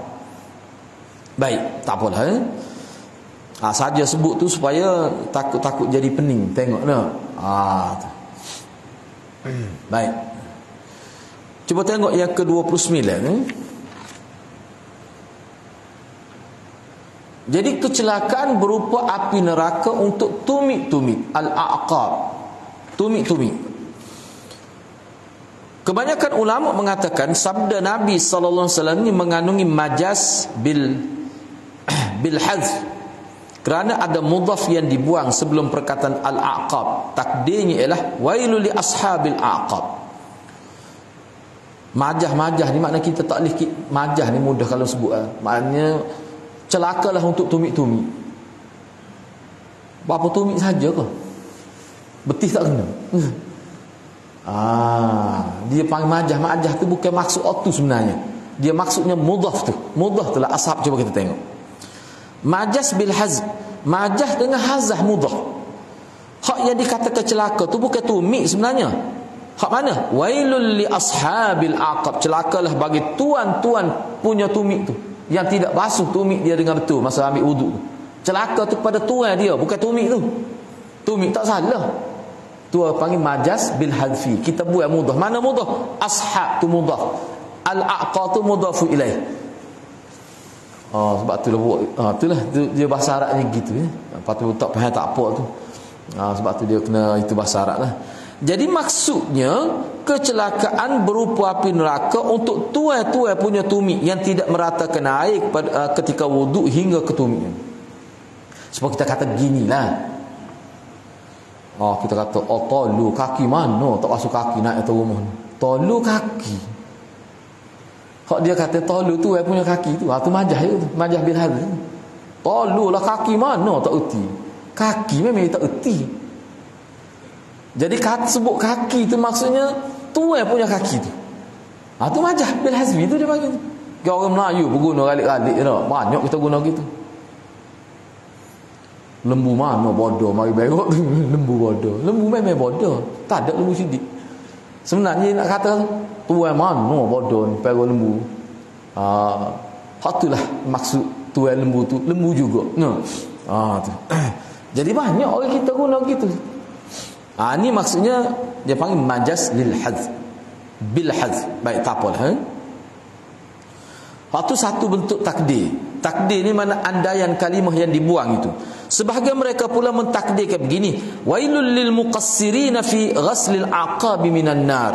Baik, tak apalah. Saja sebut tu supaya takut jadi pening tengok nah. Baik. Cuba tengok yang ke-29 ni. Jadi kecelakaan berupa api neraka untuk tumit-tumit, al-aqab, tumit-tumit. Kebanyakan ulama mengatakan sabda Nabi sallallahu alaihi wasallam ini mengandungi majaz bil hadz, kerana ada mudhaf yang dibuang sebelum perkataan al-aqab. Takdirnya ialah wailul li ashabil aqab. Majah ni makna kita tak boleh majah ni mudah kalau sebut maknanya celakalah untuk tumit-tumit. Berapa tumit saja ke? Betis tak kena. Dia panggil majah tu bukan maksud tu sebenarnya. Dia maksudnya mudhaf tu. Mudhaf tu lah ashab. Cuba kita tengok. Majaz bil hazf. Majah dengan hazah mudhaf. Hak yang dikatakan celaka tu bukan tumit sebenarnya. Hak mana? Wailul li ashabil aqab. Celakalah bagi tuan-tuan punya tumit tu, yang tidak basuh tumit dia dengan betul masa ambil wuduk tu. Celaka tu kepada tuan dia, bukan tumit tu. Tumit tak salah. Tu panggil majaz bil hadfi. Kita buat mudhaf. Mana mudhaf? Ashab tu mudhaf. Al-aqqa tu mudhafu ilaih. Sebab itulah buat itulah dia bahasa Arabnya gitu ya. Lepas tu tak faham tak apa tu. Sebab tu dia kena itu bahasa Arab lah. Jadi maksudnya kecelakaan berupa api neraka untuk tuai-tuai punya tumit yang tidak meratakan air ketika wuduk hingga ke tumitnya. Sebab kita kata ginilah. Kita kata tolu kaki mana tak basuh kaki naik atas rumah ni. Tolu kaki. Hak dia kata tolu tu punya kaki tu. Tu majah je tu. Majah bil hadz. Tolu lah kaki mana tak erti. Kaki memang tak erti. Jadi sebut kaki tu maksudnya tuai punya kaki tu. Tu majah bil hazmi tu dia panggil tu. Orang Melayu berguna galik-galik dah. Banyak kita guna gitu. Lembu mana bodoh mari berok tu. Lembu bodoh. Lembu memang bodoh. Tak ada lembu sidik. Sebenarnya nak kata tuai mana bodoh ni pergi lembu. Itulah maksud tuai lembu tu. Lembu juga. Tu. Jadi banyak orang kita guna gitu. Ini maksudnya dia panggil majaz lil hadz, bil hadz. Baik, tak apalah. Itu satu bentuk takdir. Takdir ni mana andaian kalimah yang dibuang itu. Sebahagian mereka pula mentakdirkan begini, wailul lil muqassirin fi ghaslil aqabi minan nar.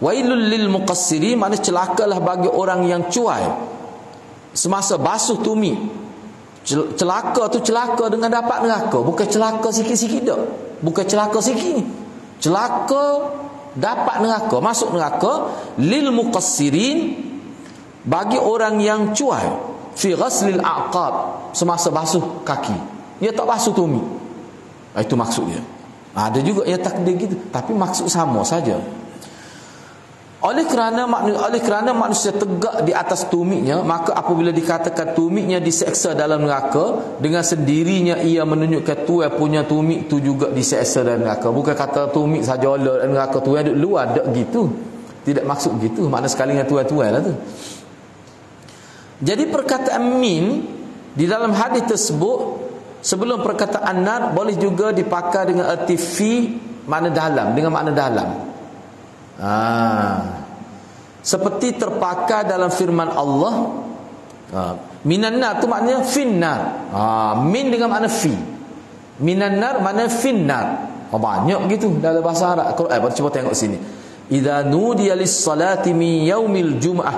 Wailul lil muqassirin makna celakalah bagi orang yang cuai semasa basuh tumit. Celaka tu celaka dengan dapat neraka, bukan celaka sikit-sikit dak. Bukan celaka sikit ni. Celaka dapat neraka, masuk neraka. Lil muqassirin bagi orang yang cuai fi ghaslil aqab semasa basuh kaki. Dia tak basuh tumit. Itu maksud dia. Ada juga yang takdir gitu, tapi maksud sama saja. Oleh kerana manusia tegak di atas tumitnya, maka apabila dikatakan tumitnya diseksa dalam neraka, dengan sendirinya ia menunjukkan tuai punya tumit tu juga diseksa dalam neraka. Bukan kata tumit saja Allah dalam neraka, tuai duduk luar, tak gitu. Tidak maksud gitu. Makna sekali dengan tuai-tuai lah tu. Jadi perkataan min di dalam hadis tersebut sebelum perkataan nar boleh juga dipakai dengan erti fi, makna dalam, dengan makna dalam. Seperti terpakai dalam firman Allah, minan nar tu maknanya finnar. Min dengan makna fi. Minan nar makna finnar. Banyak gitu dalam bahasa Arab. Cuba tengok sini. Idza nudiya lis-salati min yaumil jum'ah,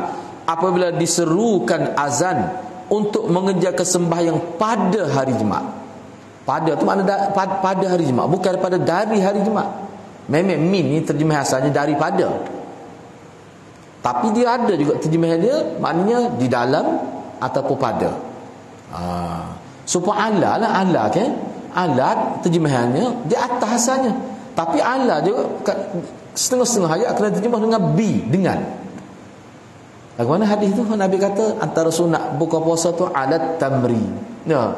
apabila diserukan azan untuk mengerjakan sembahyang pada hari Jumaat. Pada tu makna pada hari Jumaat, bukan pada dari hari Jumaat. Memang min ni terjemah asalnya daripada. Tapi dia ada juga terjemahan dia, maknanya di dalam ataupun pada. Supaya ala lah, ala kan? Ala terjemahannya di atas asalnya. Tapi ala juga setengah-setengah ayat kena terjemah dengan bi, dengan. Bagaimana hadis tu Nabi kata antara sunat buka puasa tu alat tamri. Ya.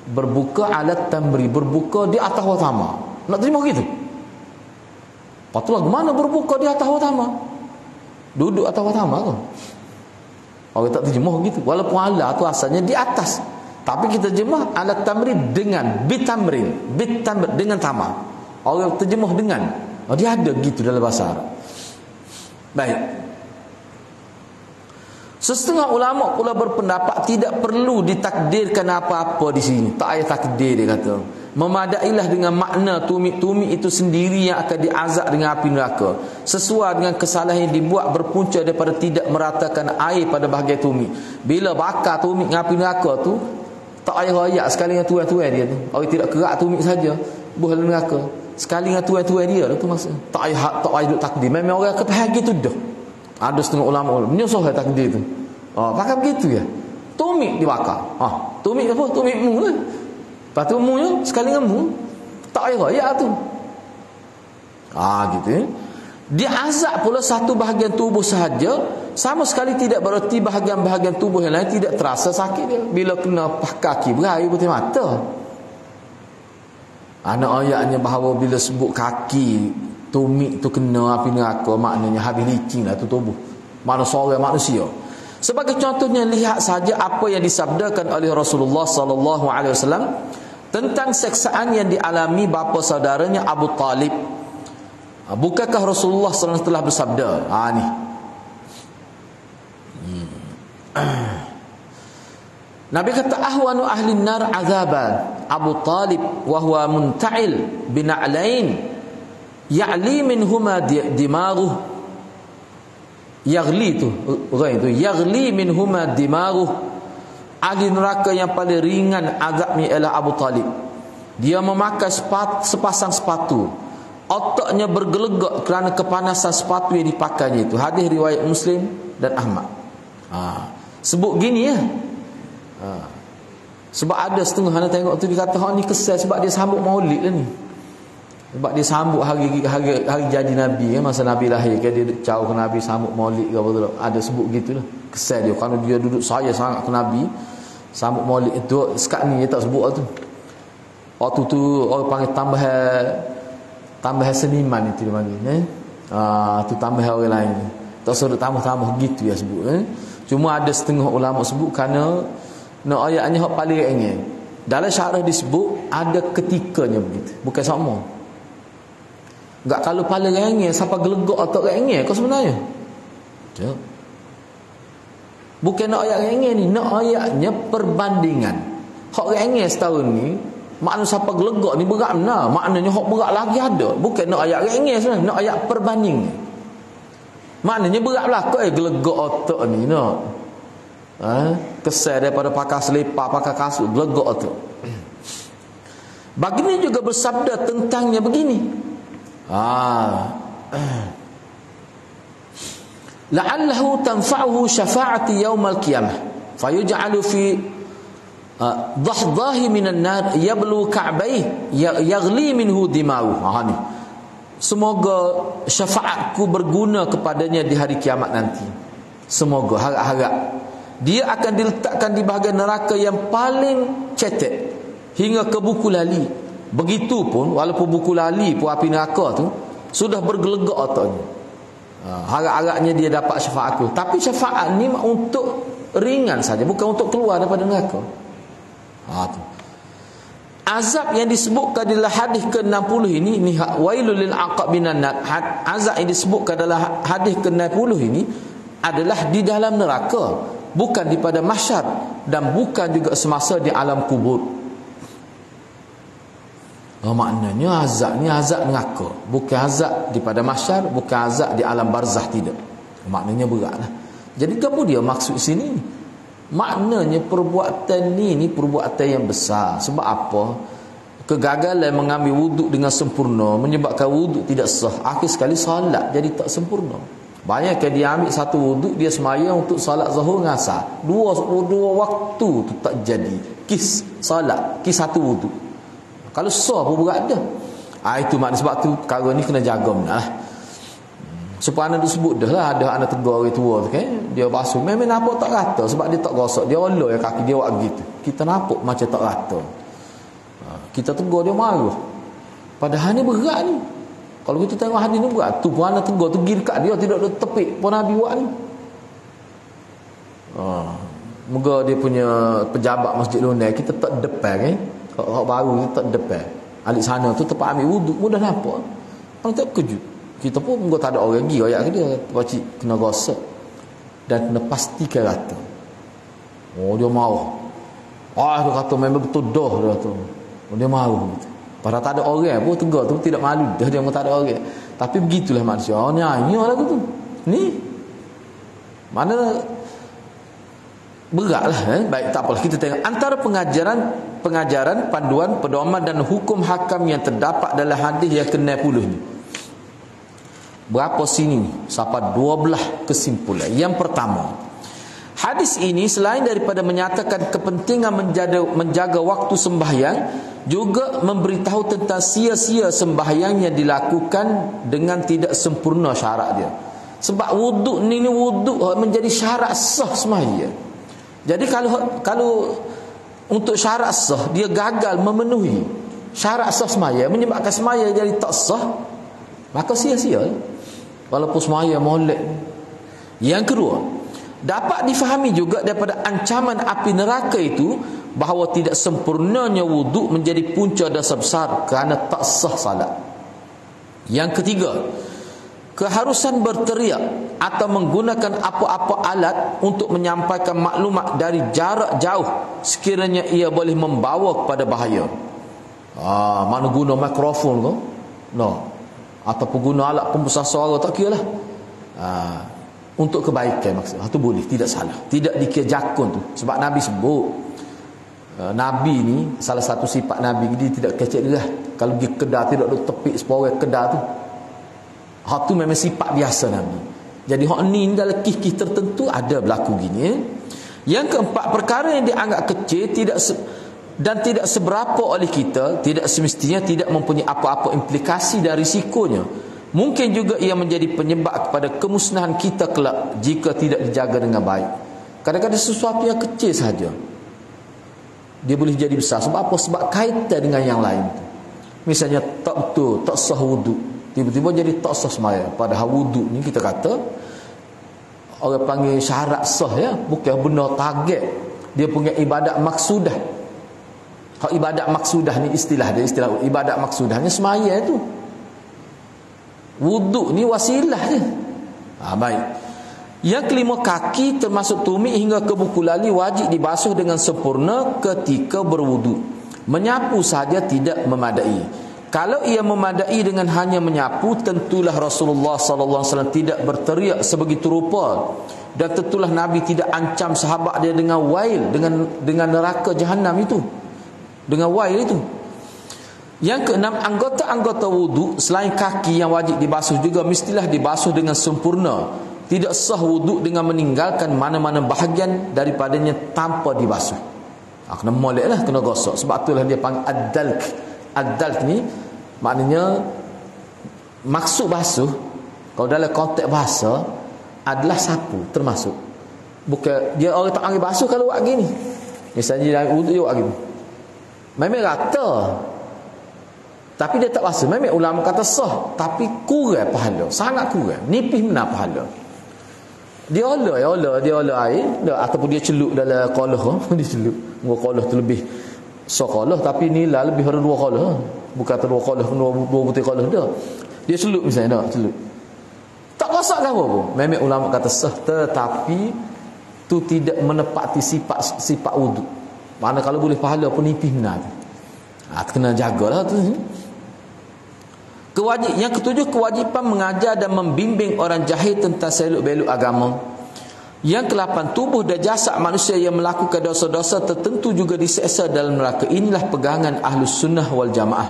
Berbuka alat tamri, berbuka di atas utama. Nak terima gitu? Patutlah mana berbuka di atas utama? Duduk atas utama ke? Orang tak terjemah gitu. Walaupun ala tu asalnya di atas, tapi kita terjemah alat tamrin dengan bitamrin, bitamr dengan tama. Orang terjemah dengan. Dia ada gitu dalam bahasa Arab. Baik. Setengah ulama pula berpendapat tidak perlu ditakdirkan apa-apa di sini. Tak payah takdir, dia kata. Memadailah dengan makna tumit-tumit itu sendiri yang akan diazab dengan api neraka. Sesuai dengan kesalahan yang dibuat berpunca daripada tidak meratakan air pada bahagian tumit. Bila bakar tumit dengan api neraka tu, tak payah royak sekali dengan tuan-tuan dia tu. Orang tidak kerak tumit saja, buah neraka. Sekali dengan tuan-tuan dia tu maksud. Tak payah duk takdir. Memang orang akan faham gitu dah. Ada setengah ulama menyusuh takdir tu. Pakai begitu ya. Tumit dibakar. Tumit apa? Tumit mu lah. Lepas tu mu je sekali dengan mu. Tak payah royak tu. Gitu ya. Dia azab pula satu bahagian tubuh sahaja, sama sekali tidak bererti bahagian-bahagian tubuh yang lain tidak terasa sakit dia. Bila kena kaki berair putih mata. Anak ayatnya bahawa bila sebut kaki tumit tu kena api neraka, maknanya habis licin lah tu tubuh. Mana seorang manusia. Sebagai contohnya, lihat saja apa yang disabdakan oleh Rasulullah sallallahu alaihi wasallam tentang seksaan yang dialami bapa saudaranya Abu Talib. Bukankah Rasulullah sallallahu alaihi wasallam telah bersabda? Ni. Nabi kata ahwanu ahli nar azaban Abu Talib wa huwa munta'il bina'lain ya'li minhuma dimaghuh. Yaghli tu yaghli minhuma dimaghuh. Ahli neraka yang paling ringan azabnya ialah Abu Talib. Dia memakai sepasang sepatu, otaknya bergelegak kerana kepanasan sepatu yang dipakainya itu. Hadis riwayat Muslim dan Ahmad. Sebut gini ya. Sebab ada setengah anak tengok tu, dia kata hak ni kesal sebab dia sambut maulid lah ni. Sebab dia sambut hari jadi Nabi masa Nabi lahir kan, dia jauh ke Nabi sambut maulid ke apa tu. Ada sebut gitulah. Kesal dia kerana dia duduk saya sangat ke Nabi, sambut maulid itu. Sekarang ni dia tak sebut tu. Waktu tu orang panggil tambah seniman itu dia panggil tu tambah orang lain. Tak suruh tambah gitu ya sebut Cuma ada setengah ulama sebut kerana ayatnya hak paling ringan. Dalam syarah disebut ada ketikanya begitu. Bukan sama. Enggak kalau paling ringan siapa gelegak atau ringan kau sebenarnya. Tak. Bukan nak ayat ringan ni, nak ayatnya perbandingan. Hak ringan setahun ni, makna siapa gelegak ni berat benar. Maknanya hak berat lagi ada. Bukan nak ayat ringan sebenarnya, nak ayat perbanding. Maknanya berat belaka gelegak otak ni nak. Kesal daripada pakai selipar, pakai kasut, gelegak otak. Baginda juga bersabda tentangnya begini. La'allahu tanfa'uhu syafa'ati yaumal qiyamah fayuj'alu fi dhahdahi minan nar yablu ka'bayhi yaghli minhu dima'u. Ni. Semoga syafaatku berguna kepadanya di hari kiamat nanti. Semoga harap-harap dia akan diletakkan di bahagian neraka yang paling cetek hingga ke buku lali. Begitupun walaupun buku lali pun api neraka tu sudah bergelegak otaknya. Harap-harapnya dia dapat syafaatku. Tapi syafaat ni untuk ringan saja, bukan untuk keluar daripada neraka. Tu. Azab yang disebutkan dalam hadis ke-60 ini wailul lil aqabinan nar. Azab yang disebutkan dalam hadis ke-60 ini adalah di dalam neraka, bukan di pada mahsyar dan bukan juga semasa di alam kubur. Maknanya azab ni azab neraka, bukan azab di pada mahsyar, bukan azab di alam barzah, tidak. Maknanya beratlah. Jadi apa dia maksud sini? Maknanya perbuatan ni perbuatan yang besar. Sebab apa? Kegagalan mengambil wuduk dengan sempurna menyebabkan wuduk tidak sah. Akhir sekali solat jadi tak sempurna. Bayangkan dia ambil satu wuduk, dia sembahyang untuk solat zuhur dengan asar. Dua waktu tu tak jadi. Kis solat, kis satu wuduk. Kalau sah pun berat dah. Itu makna sebab tu perkara ni kena jaga benar. Supaya anak disebut dah lah, ada anak tegur orang tua tu kan, dia basuh memang nampak tak rata sebab dia tak gosok, dia olok yang kaki dia buat gitu. Kita nampak macam tak rata, kita tegur dia marah. Padahal ni berat ni. Kalau kita tengok hadis ni berat, tu pun anak tegur tu pergi dekat dia, tidak ada tepik pun Nabi buat ni. Moga dia punya pejabat Masjid London kita tak depan kan, kalau baru kita tak depan alik sana tu tempat ambil wuduk mudah nampak. Orang tak kejut. Kita pun tak ada orang pergi royak ke dia, pakcik kena gosok. dan kena pastikan rata. Oh, dia marah. Dia kata memang betul dah dia kata. Oh, dia marah gitu. Padahal tak ada orang pun tegur tu, tidak malu dah dia tak ada orang. Tapi begitulah manusia. Nyanyi lah tu. Ni mana beratlah. Baik, tak apalah, kita tengok antara pengajaran, panduan, pedoman dan hukum hakam yang terdapat dalam hadis yang ke-60 ni. Berapa sini? Sampai 12 kesimpulan. Yang pertama, hadis ini selain daripada menyatakan kepentingan menjaga waktu sembahyang, juga memberitahu tentang sia-sia sembahyang yang dilakukan dengan tidak sempurna syarat dia. Sebab wuduk ni wuduk menjadi syarat sah sembahyang. Jadi kalau untuk syarat sah dia gagal memenuhi syarat sah sembahyang, menyebabkan sembahyang jadi tak sah, maka sia-sia walaupun sembahyang molek. Yang kedua, dapat difahami juga daripada ancaman api neraka itu bahawa tidak sempurnanya wuduk menjadi punca dosa besar kerana tak sah salat. Yang ketiga, keharusan berteriak atau menggunakan apa-apa alat untuk menyampaikan maklumat dari jarak jauh sekiranya ia boleh membawa kepada bahaya. Mana guna mikrofon ke? No. Ataupun guna alat pembesar suara, tak kira lah. Untuk kebaikan maksudnya. Itu boleh, tidak salah. Tidak dikira jakun tu. Sebab Nabi sebut, Nabi ni salah satu sifat Nabi, dia tidak kecek dia lah. Kalau pergi kedai tidak duduk tepik seporang kedai tu. Hak tu memang sifat biasa Nabi. Jadi hak ni dalam kisah tertentu ada berlaku gini. Yang keempat, perkara yang dianggap kecil dan tidak seberapa oleh kita, tidak semestinya tidak mempunyai apa-apa implikasi dari risikonya. Mungkin juga ia menjadi penyebab kepada kemusnahan kita kelak jika tidak dijaga dengan baik. Kadang-kadang sesuatu yang kecil sahaja dia boleh jadi besar. Sebab apa? Sebab kaitan dengan yang lain. Misalnya tak betul, tak sah wuduk, tiba-tiba jadi tak sah sembahyang. Padahal wuduk ni kita kata orang panggil syarat sah ya, bukan benar target. Dia punya ibadat maksudah. Hak ibadat maksudah ni istilah dia, istilah ibadat maksudahnya sembahyang tu. Wuduk ni wasilah je. Baik. Yang kelima, kaki termasuk tumit hingga ke buku lali wajib dibasuh dengan sempurna ketika berwuduk. Menyapu saja tidak memadai. Kalau ia memadai dengan hanya menyapu, tentulah Rasulullah sallallahu alaihi wasallam tidak berteriak sebegitu rupa, dan tentulah Nabi tidak ancam sahabat dia dengan wail, dengan neraka jahanam itu, dengan wail itu. Yang keenam, anggota-anggota wuduk selain kaki yang wajib dibasuh juga mestilah dibasuh dengan sempurna. Tidak sah wuduk dengan meninggalkan mana-mana bahagian daripadanya tanpa dibasuh. Kena molek lah, kena gosok. Sebab itulah dia panggil ad-dalk. Ad-dalk ni maknanya maksud basuh, kalau dalam konteks bahasa adalah sapu termasuk. Bukan dia orang tak ambil basuh kalau buat gini. Misalnya dia wuduk dia buat gini. Memang rata, tapi dia tak basuh. Memang ulama kata sah, tapi kurang pahala, sangat kurang, nipis benar pahala. Dia olah air ataupun dia celup dalam kolah. Dia celup. Kolah tu lebih kolah, tapi nilai lebih dari 2 kolah. Bukan 2 kolah, 2 butir kolah dah. Dia celup misalnya, celup. Tak rosak ke apa pun. Memang ulama kata sah, tetapi tu tidak menepati sifat wuduk. Mana kalau boleh pahala pun nipis benar. Kena jagalah tu. Yang ketujuh, kewajipan mengajar dan membimbing orang jahil tentang seluk-beluk agama. Yang ke-8, tubuh dan jasad manusia yang melakukan dosa-dosa tertentu juga diseksa dalam neraka. Inilah pegangan Ahlus Sunnah wal Jamaah.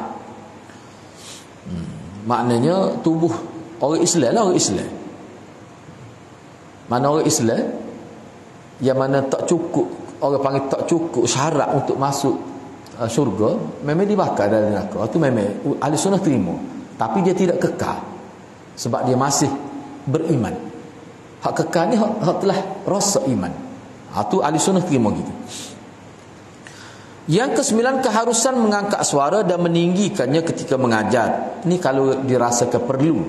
Maknanya tubuh orang Islam lah, orang Islam. Mana orang Islam yang mana tak cukup, orang panggil tak cukup syarat untuk masuk syurga, memang dibakar dalam neraka. Itu memang Ahlus Sunnah terima. Tapi dia tidak kekal, sebab dia masih beriman. Hak kekal ni hak telah rasa iman. Itu Ahli Sunnah terima gitu. Yang ke-9, keharusan mengangkat suara dan meninggikannya ketika mengajar. Ini kalau dirasakan perlu.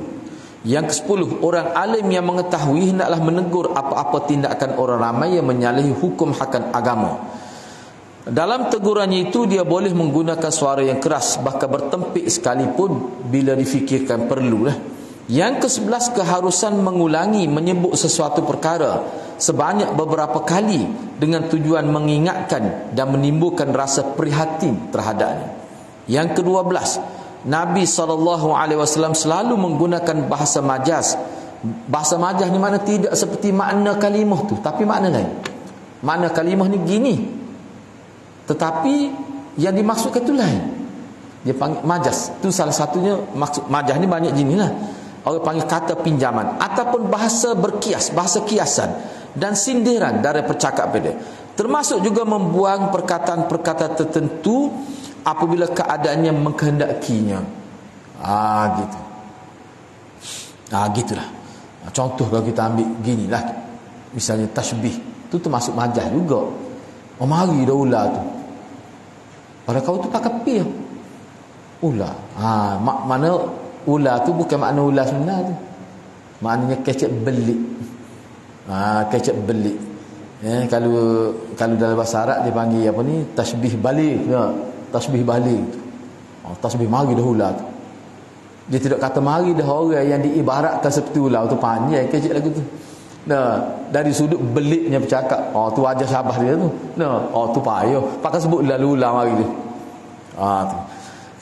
Yang ke-10, orang alim yang mengetahui hendaklah menegur apa-apa tindakan orang ramai yang menyalahi hukum hakam agama. Dalam tegurannya itu dia boleh menggunakan suara yang keras, bahkan bertempik sekalipun bila difikirkan perlulah. Yang ke-11, keharusan mengulangi menyebut sesuatu perkara sebanyak beberapa kali dengan tujuan mengingatkan dan menimbulkan rasa prihatin terhadapnya. Yang ke-12, Nabi SAW selalu menggunakan bahasa majaz. Bahasa majaz ni makna tidak seperti makna kalimah tu, tapi makna lain. Makna kalimah ni gini, tetapi yang dimaksudkan tu lain. Dia panggil majaz. Tu salah satunya. Maksud majaz ni banyak jenis lah. Orang panggil kata pinjaman ataupun bahasa berkias, bahasa kiasan dan sindiran dari percakapan dia. Termasuk juga membuang perkataan-perkataan tertentu apabila keadaannya mengkehendakinya. Gitu. Gitulah. Contoh kalau kita ambil ginilah, misalnya tasbih, tu termasuk majaz juga. Mari dah ular tu. Pada kau tu pakai pi. Ular. Mana ular tu bukan makna ular sebenar tu. Maknanya kecek belik. Kecek belik. Kalau dalam bahasa Arab dia panggil apa ni? Tasbih balik. Tasbih balik tu. Tasbih mari dah ular tu. Dia tidak kata mari dah orang yang diibaratkan seperti ular tu, panjang kecek lagu tu. Dari sudut beliknya bercakap, tu wajah Sabah dia tu. Tu payah. Pakai sebut lalu ular mari tu. Tu.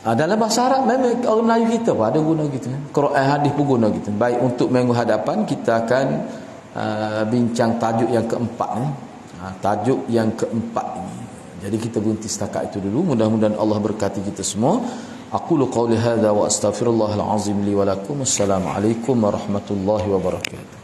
Dalam bahasa Arab memang orang Melayu kita pun ada guna gitu. Quran hadis pun guna gitu. Baik, untuk minggu hadapan kita akan bincang tajuk yang keempat ni. Tajuk yang keempat ini. Jadi kita berhenti setakat itu dulu. Mudah-mudahan Allah berkati kita semua. Aqulu qawli hadza wa astaghfirullahal azim li wa lakum. Assalamualaikum warahmatullahi wabarakatuh.